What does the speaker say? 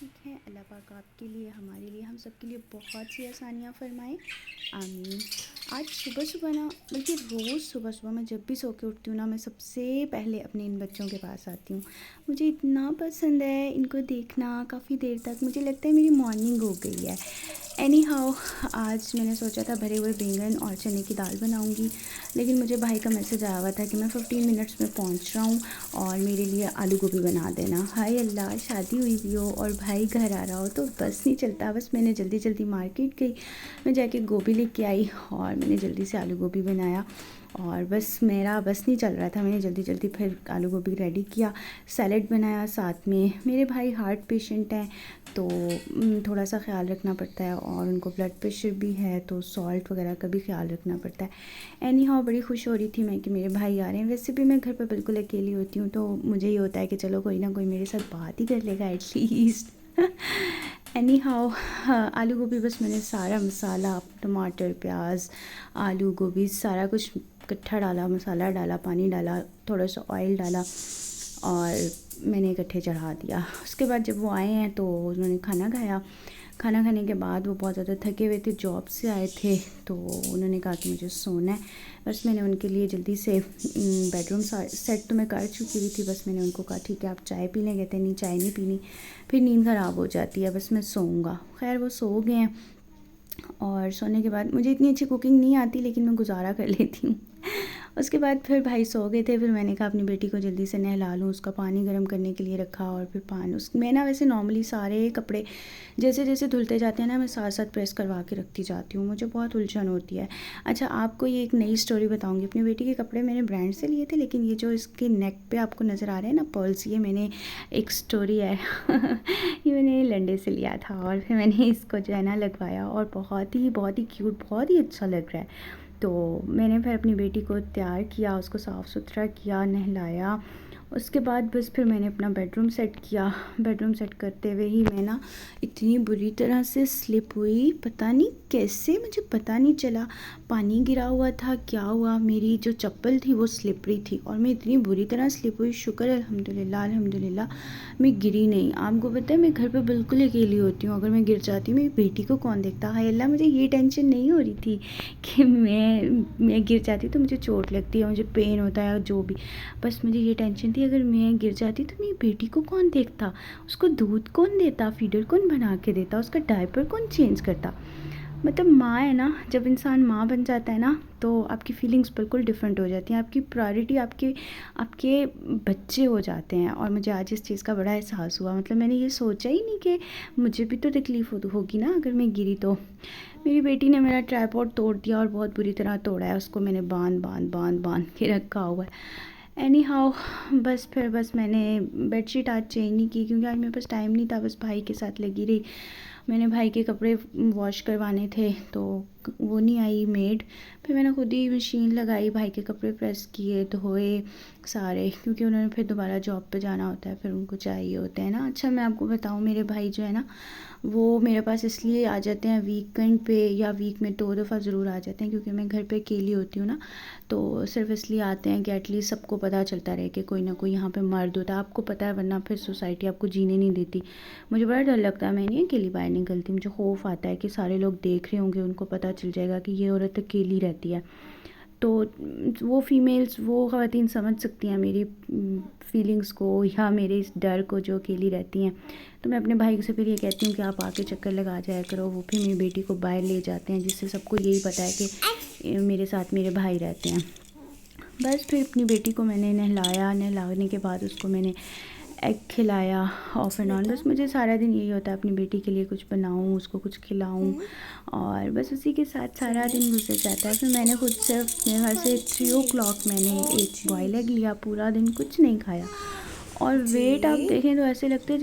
ठीक है। अल्लाह पाक आपके लिए, हमारे लिए, हम सब के लिए बहुत सी आसानियाँ फ़रमाए, आमीन। आज सुबह-सुबह ना, बल्कि रोज़ सुबह-सुबह मैं जब भी सो के उठती हूँ ना, मैं सबसे पहले अपने इन बच्चों के पास आती हूँ। मुझे इतना पसंद है इनको देखना, काफ़ी देर तक मुझे लगता है मेरी मॉर्निंग हो गई है। एनी हाउ, आज मैंने सोचा था भरे हुए बैंगन और चने की दाल बनाऊंगी, लेकिन मुझे भाई का मैसेज आया हुआ था कि मैं 15 मिनट्स में पहुंच रहा हूं और मेरे लिए आलू गोभी बना देना। हाय अल्लाह, शादी हुई भी हो और भाई घर आ रहा हो तो बस नहीं चलता। बस मैंने जल्दी जल्दी मार्केट गई, मैं जाके गोभी लेके आई और मैंने जल्दी से आलू गोभी बनाया और बस मेरा बस नहीं चल रहा था। मैंने जल्दी जल्दी फिर आलू गोभी रेडी किया, सैलेड बनाया साथ में। मेरे भाई हार्ट पेशेंट हैं तो थोड़ा सा ख्याल रखना पड़ता है और उनको ब्लड प्रेशर भी है तो सॉल्ट वगैरह का भी ख्याल रखना पड़ता है। एनी हाउ, बड़ी खुश हो रही थी मैं कि मेरे भाई आ रहे हैं। वैसे भी मैं घर पर बिल्कुल अकेली होती हूँ तो मुझे ये होता है कि चलो कोई ना कोई मेरे साथ बात ही कर लेगा एटलीस्ट। एनी हाउ, आलू गोभी बस मैंने सारा मसाला, टमाटर, प्याज, आलू गोभी सारा कुछ इकट्ठा डाला, मसाला डाला, पानी डाला, थोड़ा सा ऑयल डाला और मैंने इकट्ठे चढ़ा दिया। उसके बाद जब वो आए हैं तो उन्होंने खाना खाया। खाना खाने के बाद वो बहुत ज़्यादा थके हुए थे, जॉब से आए थे, तो उन्होंने कहा कि मुझे सोना है। बस मैंने उनके लिए जल्दी से बेडरूम सेट तो मैं कर चुकी हुई थी। बस मैंने उनको कहा ठीक है आप चाय पी लें। कहते नहीं चाय नहीं पीनी, फिर नींद ख़राब हो जाती है, बस मैं सोऊंगा। खैर वो सो गए हैं और सोने के बाद मुझे इतनी अच्छी कुकिंग नहीं आती लेकिन मैं गुजारा कर लेती हूँ। उसके बाद फिर भाई सो गए थे, फिर मैंने कहा अपनी बेटी को जल्दी से नहला लूँ। उसका पानी गर्म करने के लिए रखा और फिर मैं ना वैसे नॉर्मली सारे कपड़े जैसे जैसे धुलते जाते हैं ना, मैं साथ साथ प्रेस करवा के रखती जाती हूँ, मुझे बहुत उलझन होती है। अच्छा, आपको ये एक नई स्टोरी बताऊँगी। अपनी बेटी के कपड़े मैंने ब्रांड से लिए थे, लेकिन ये जो इसके नेक पे आपको नज़र आ रहे हैं ना पर्ल्स, ये मैंने एक स्टोरी है। ये मैंने लंडे से लिया था और फिर मैंने इसको जो है ना लगवाया और बहुत ही क्यूट, बहुत ही अच्छा लग रहा है। तो मैंने फिर अपनी बेटी को तैयार किया, उसको साफ़ सुथरा किया, नहलाया। उसके बाद बस फिर मैंने अपना बेडरूम सेट किया। बेडरूम सेट करते हुए ही मैं ना इतनी बुरी तरह से स्लिप हुई, पता नहीं कैसे, मुझे पता नहीं चला। पानी गिरा हुआ था, क्या हुआ, मेरी जो चप्पल थी वो स्लिपरी थी और मैं इतनी बुरी तरह स्लिप हुई। शुक्र अल्हम्दुलिल्लाह अल्हम्दुलिल्लाह मैं गिरी नहीं। आपको पता है मैं घर पे बिल्कुल अकेली होती हूँ, अगर मैं गिर जाती हूँ मेरी बेटी को कौन देखता। हाय अल्लाह, मुझे ये टेंशन नहीं हो रही थी कि मैं गिर जाती तो मुझे चोट लगती है, मुझे पेन होता है जो भी। बस मुझे ये टेंशन थी अगर मैं गिर जाती तो मेरी बेटी को कौन देखता, उसको दूध कौन देता, फीडर कौन बना के देता, उसका डायपर कौन चेंज करता। मतलब माँ है ना, जब इंसान माँ बन जाता है ना तो आपकी फीलिंग्स बिल्कुल डिफरेंट हो जाती हैं। आपकी प्रायोरिटी आपके आपके बच्चे हो जाते हैं और मुझे आज इस चीज़ का बड़ा एहसास हुआ। मतलब मैंने ये सोचा ही नहीं कि मुझे भी तो तकलीफ़ होगी ना अगर मैं गिरी तो। मेरी बेटी ने मेरा ट्राइपॉड तोड़ दिया और बहुत बुरी तरह तोड़ा है, उसको मैंने बांध के रखा हुआ है। एनी हाउ, बस मैंने बेडशीट आज चेंज नहीं की क्योंकि आज मेरे पास टाइम नहीं था, बस भाई के साथ लगी रही। मैंने भाई के कपड़े वॉश करवाने थे तो वो नहीं आई मेड, फिर मैंने खुद ही मशीन लगाई, भाई के कपड़े प्रेस किए, धोए सारे, क्योंकि उन्होंने फिर दोबारा जॉब पे जाना होता है, फिर उनको चाहिए होते हैं ना। अच्छा, मैं आपको बताऊँ, मेरे भाई जो है ना वो मेरे पास इसलिए आ जाते हैं वीकेंड पे या वीक में 2 दफ़ा ज़रूर आ जाते हैं, क्योंकि मैं घर पे अकेली होती हूँ ना, तो सिर्फ इसलिए आते हैं कि एटलीस्ट सबको पता चलता रहे कि कोई ना कोई यहाँ पे मर्द होता है। आपको पता है वरना फिर सोसाइटी आपको जीने नहीं देती। मुझे बड़ा डर लगता है, मैं नहीं अकेली बाहर निकलती, मुझे खौफ आता है कि सारे लोग देख रहे होंगे, उनको पता चल जाएगा कि ये औरत अकेली रहती है। तो वो फीमेल्स, वो ख़वातीन समझ सकती हैं मेरी फीलिंग्स को या मेरे इस डर को जो अकेली रहती हैं। तो मैं अपने भाई से फिर ये कहती हूँ कि आप आके चक्कर लगा जाया करो। वो फिर मेरी बेटी को बाहर ले जाते हैं, जिससे सबको यही पता है कि मेरे साथ मेरे भाई रहते हैं। बस फिर अपनी बेटी को मैंने नहलाया, नहलाने के बाद उसको मैंने एग खिलाया ऑफ एंड ऑन। बस मुझे सारा दिन यही होता है, अपनी बेटी के लिए कुछ बनाऊँ, उसको कुछ खिलाऊँ और बस उसी के साथ सारा दिन गुजर जाता है। फिर मैंने खुद से मेरे घर से 3 o'clock मैंने एक बॉयल एग लिया, पूरा दिन कुछ नहीं खाया और वेट आप देखें तो ऐसे लगते है